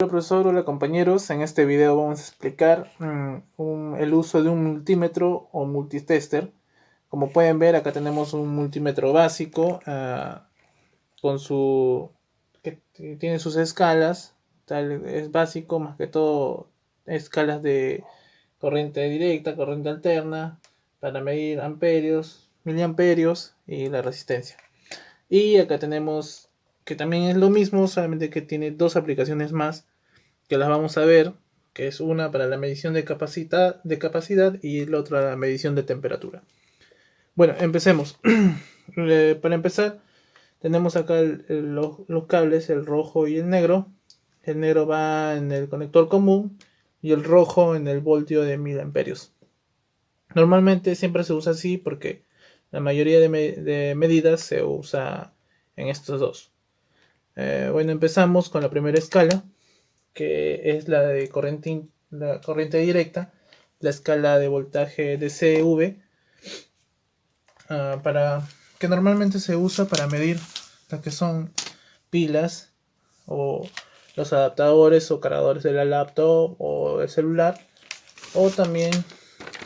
Hola profesor, hola compañeros, en este video vamos a explicar el uso de un multímetro o multitester. Como pueden ver, acá tenemos un multímetro básico con que tiene sus escalas. Es básico, más que todo escalas de corriente directa, corriente alterna, para medir amperios, miliamperios y la resistencia. Y acá tenemos que también es lo mismo, solamente que tiene dos aplicaciones más que las vamos a ver, que es una para la medición de capacidad y la otra la medición de temperatura. Bueno, empecemos. Para empezar, tenemos acá los cables, el rojo y el negro. El negro va en el conector común y el rojo en el voltio de 1000 amperios. Normalmente siempre se usa así porque la mayoría de medidas se usa en estos dos. Bueno, empezamos con la primera escala, que es la de la corriente directa, la escala de voltaje de CV, que normalmente se usa para medir lo que son pilas o los adaptadores o cargadores de la laptop o el celular, o también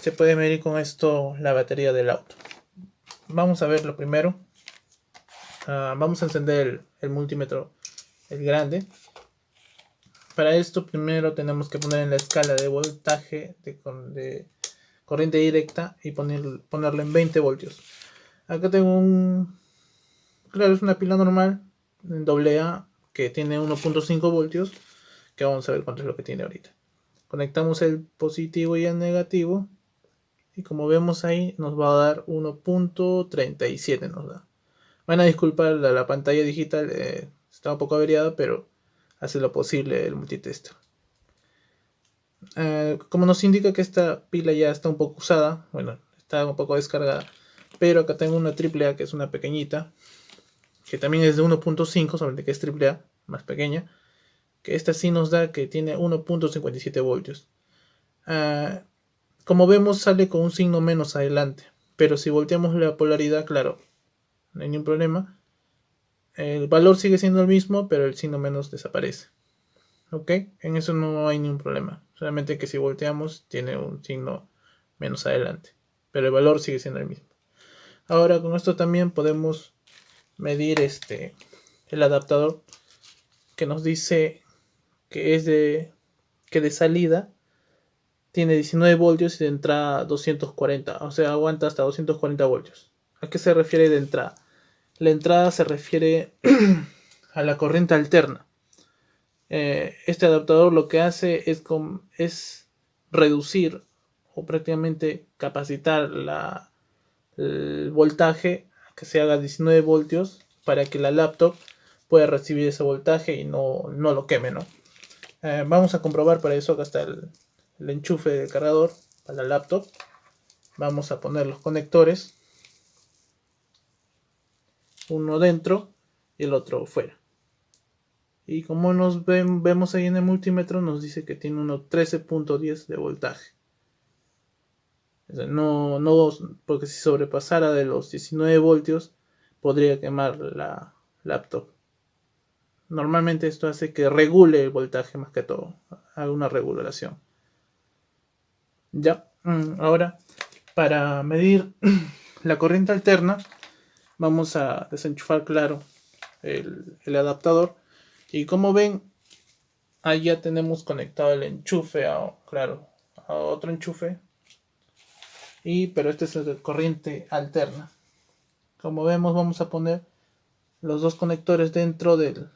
se puede medir con esto la batería del auto. Vamos a ver lo primero. Vamos a encender el multímetro, el grande. Para esto primero tenemos que poner en la escala de voltaje de corriente directa y ponerlo en 20 voltios. Acá tengo claro, es una pila normal en AA que tiene 1.5 voltios, que vamos a ver cuánto es lo que tiene ahorita. Conectamos el positivo y el negativo y como vemos ahí nos va a dar 1.37 nos da. Van a disculpar, la pantalla digital está un poco averiada, pero hace lo posible el multitester. Como nos indica que esta pila ya está un poco usada, bueno, está un poco descargada, pero acá tengo una AAA que es una pequeñita, que también es de 1.5, solamente que es AAA, más pequeña, que esta sí nos da que tiene 1.57 voltios. Como vemos sale con un signo menos adelante, pero si volteamos la polaridad, claro, no hay ningún problema. El valor sigue siendo el mismo, pero el signo menos desaparece. ¿Ok? En eso no hay ningún problema. Solamente que si volteamos tiene un signo menos adelante. Pero el valor sigue siendo el mismo. Ahora con esto también podemos medir el adaptador, que nos dice que de salida tiene 19 voltios y de entrada 240. O sea, aguanta hasta 240 voltios. ¿A qué se refiere de entrada? La entrada se refiere a la corriente alterna. Este adaptador lo que hace es reducir o prácticamente capacitar el voltaje a que se haga 19 voltios para que la laptop pueda recibir ese voltaje y no lo queme, ¿no? Vamos a comprobar para eso. Acá está el enchufe del cargador para la laptop. Vamos a poner los conectores, uno dentro y el otro fuera. Y como vemos ahí en el multímetro, nos dice que tiene unos 13.10 de voltaje. No, porque si sobrepasara de los 19 voltios, podría quemar la laptop. Normalmente esto hace que regule el voltaje más que todo, haga una regulación. Ya, ahora para medir la corriente alterna, vamos a desenchufar, claro, el adaptador. Y como ven, ahí ya tenemos conectado el enchufe a otro enchufe. Pero este es de corriente alterna. Como vemos, vamos a poner los dos conectores dentro del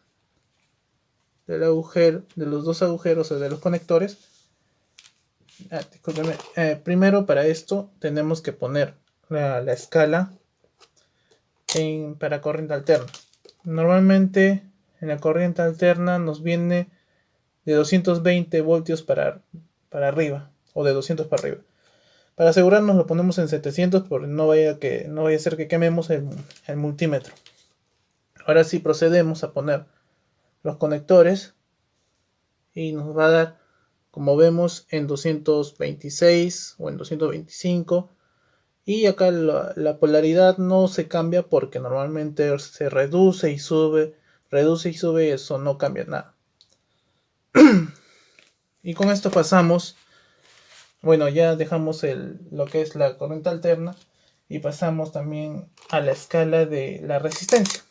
agujero, de los dos agujeros o de los conectores. Primero para esto tenemos que poner la escala para corriente alterna. Normalmente en la corriente alterna nos viene de 220 voltios para arriba, o de 200 para arriba. Para asegurarnos lo ponemos en 700 porque no vaya a ser que quememos el multímetro. Ahora sí procedemos a poner los conectores y nos va a dar, como vemos, en 226 o en 225. Y acá la polaridad no se cambia porque normalmente se reduce y sube, eso no cambia nada. Y con esto pasamos, bueno, ya dejamos lo que es la corriente alterna y pasamos también a la escala de la resistencia,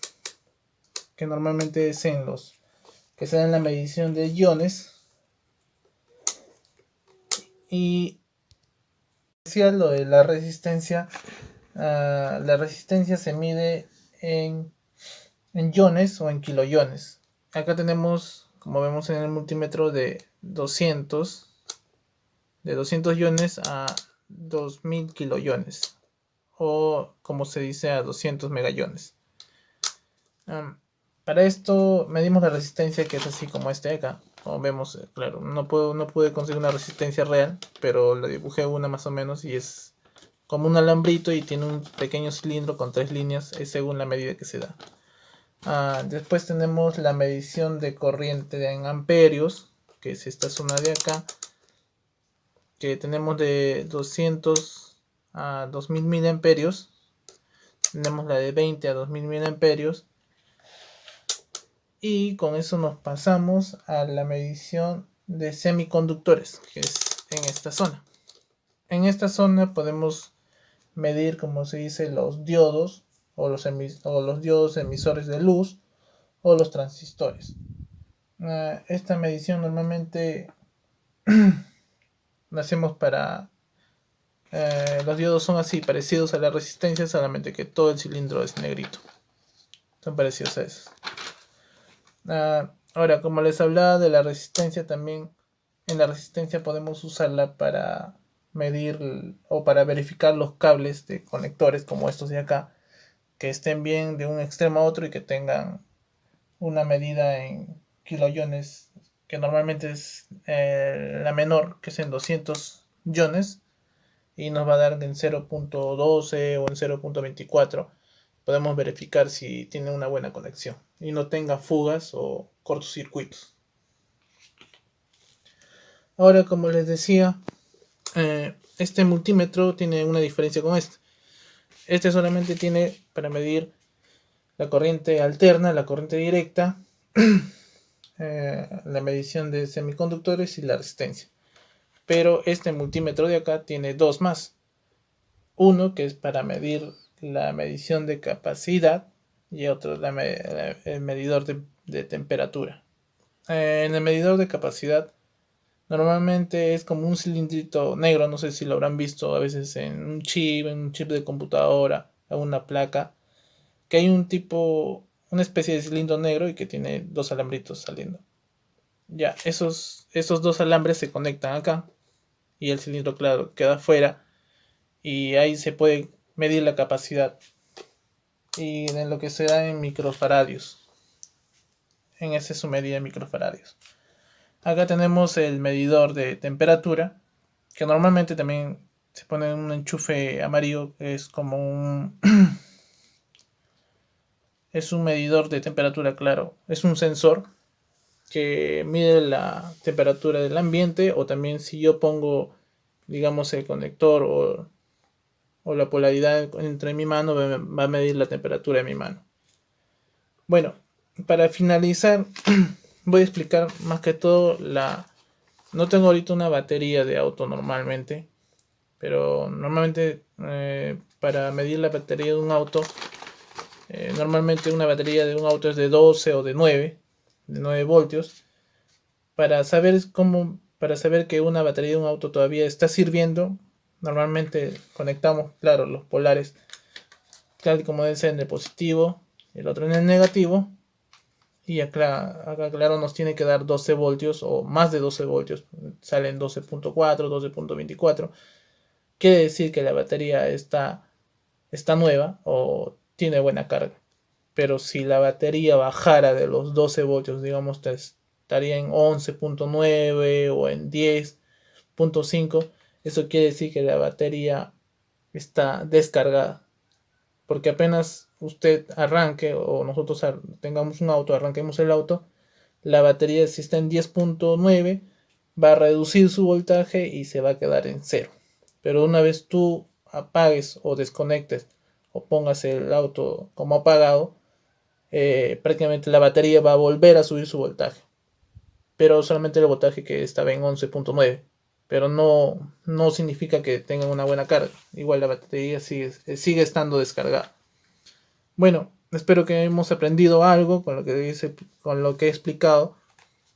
que normalmente es en los que se da en la medición de iones. Y decía lo de la resistencia se mide en iones o en kiloiones. Acá tenemos, como vemos en el multímetro, de 200 iones a 2000 kiloiones, o como se dice, a 200 megaiones. Para esto medimos la resistencia, que es así como este de acá. Como vemos, claro, no pude conseguir una resistencia real, pero le dibujé una más o menos y es como un alambrito y tiene un pequeño cilindro con 3 líneas, es según la medida que se da. Después tenemos la medición de corriente en amperios, que es esta zona de acá, que tenemos de 200 a 2000 miliamperios. Tenemos la de 20 a 2000 miliamperios. Y con eso nos pasamos a la medición de semiconductores, que es en esta zona. En esta zona podemos medir, como se dice, los diodos o los diodos emisores de luz o los transistores. Esta medición normalmente la hacemos para... los diodos son así, parecidos a la resistencia, solamente que todo el cilindro es negrito. Son parecidos a esos. Ahora, como les hablaba de la resistencia, también en la resistencia podemos usarla para medir o para verificar los cables de conectores como estos de acá, que estén bien de un extremo a otro y que tengan una medida en kiloiones, que normalmente es la menor, que es en 200 iones, y nos va a dar en 0.12 o en 0.24. Podemos verificar si tiene una buena conexión y no tenga fugas o cortocircuitos. Ahora, como les decía, este multímetro tiene una diferencia con este. Este solamente tiene para medir la corriente alterna, la corriente directa, la medición de semiconductores y la resistencia. Pero este multímetro de acá tiene dos más. Uno que es para medir la medición de capacidad y otro el medidor de temperatura. En el medidor de capacidad normalmente es como un cilindrito negro, no sé si lo habrán visto a veces en un chip de computadora, en una placa, que hay una especie de cilindro negro y que tiene dos alambritos saliendo. Ya, esos dos alambres se conectan acá y el cilindro, claro, queda afuera y ahí se puede medir la capacidad y en lo que se da en microfaradios. En ese es su medida en microfaradios. Acá tenemos el medidor de temperatura, que normalmente también se pone en un enchufe amarillo, es como es un medidor de temperatura, claro. Es un sensor que mide la temperatura del ambiente, o también si yo pongo, digamos, el conector o la polaridad entre mi mano, va a medir la temperatura de mi mano. Bueno, para finalizar, voy a explicar más que todo No tengo ahorita una batería de auto normalmente, pero normalmente para medir la batería de un auto, normalmente una batería de un auto es de 12 o de 9 voltios. Para saber que una batería de un auto todavía está sirviendo, normalmente conectamos, claro, los polares, tal como debe ser, en el positivo, el otro en el negativo. Y acá, claro, nos tiene que dar 12 voltios o más de 12 voltios. Salen 12.4, 12.24. Quiere decir que la batería está nueva o tiene buena carga. Pero si la batería bajara de los 12 voltios, digamos, estaría en 11.9 o en 10.5. Eso quiere decir que la batería está descargada. Porque apenas usted arranque o nosotros tengamos un auto, arranquemos el auto, la batería, si está en 10.9, va a reducir su voltaje y se va a quedar en 0. Pero una vez tú apagues o desconectes o pongas el auto como apagado, prácticamente la batería va a volver a subir su voltaje. pero solamente el voltaje que estaba en 11.9. Pero no significa que tengan una buena carga. Igual la batería sigue estando descargada. Bueno, espero que hemos aprendido algo con lo que he explicado.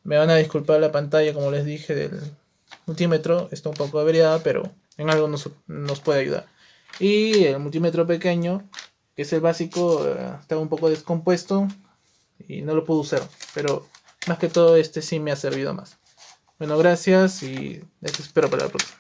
Me van a disculpar la pantalla, como les dije, del multímetro. Está un poco averiada, pero en algo nos puede ayudar. Y el multímetro pequeño, que es el básico, estaba un poco descompuesto y no lo puedo usar. Pero más que todo este sí me ha servido más. Bueno, gracias y les espero para la próxima.